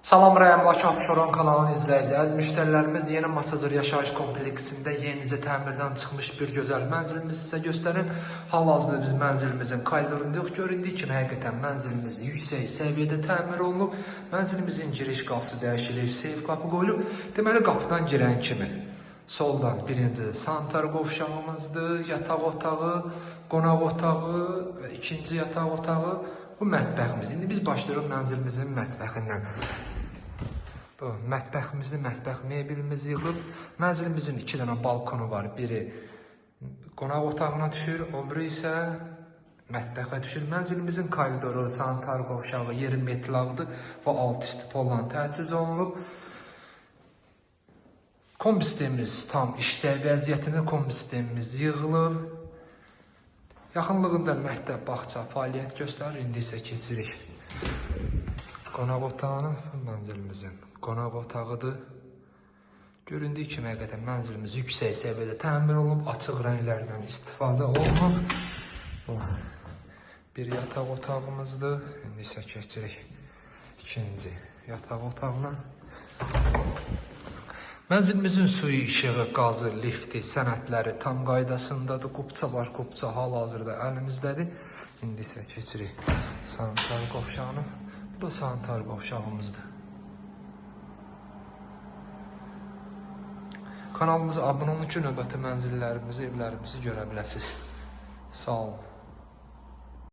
Salam Rəyəm Bakı Abşeron kanalını izləyəcəyiz. Müştərilərimiz yeni Masazır yaşayış kompleksində yenicə təmirdən çıxmış bir gözəl mənzilimizi sizə göstərir. Hal-hazırda biz mənzilimizin koridorundayıq. Göründüyü kimi həqiqətən mənzilimiz yüksək səviyyədə təmir olunub. Mənzilimizin giriş qapısı dəyişilib, seyf qapı qoyulub. Deməli qapıdan girən kimi soldan birinci sanitar qovşağımızdır, yataq otağı, qonaq otağı və ikinci yataq otağı. Bu mətbəximiz. İndi biz başlayırıq mənzilimizin mətbəxindən. Bu mətbəximizdə mətbəx mebelimiz yığılıb. Mənzilimizin 2 dənə balkonu var. Biri qonaq otağına düşür, o biri isə mətbəxə düşür. Mənzilimizin koridoru, sanitar qovşağı, yeri metlaqdır və alt üstü pollan təchiz olunub. Kombi sistemimiz tam işləv vəziyyətində, kombi sistemimiz yığılıb. Yaxınlığında məktəb, bağça fəaliyyət göstərir. İndi isə keçirik qonaq otağına. Mənzilimizin qonaq otağıdır. Göründüyü kimi həqiqətən mənzilimiz yüksək səviyyədə təmir olunub, açıq rənglərdən istifadə olunub. Bir yataq otağımızdır. İndi isə keçirik ikinci yataq otağına. Mənzilimizin suyu, işığı, qazı, lifti, sənədləri tam qaydasındadır. Qubça var, qubça hal-hazırda əlimizdədir. İndi isə keçirik sanitar qovşağına. Bu da sanitar qovşağımızdır. Kanalımıza abunə olun ki, növbəti mənzillərimizi, evlərimizi görə biləsiniz. Sağ olun.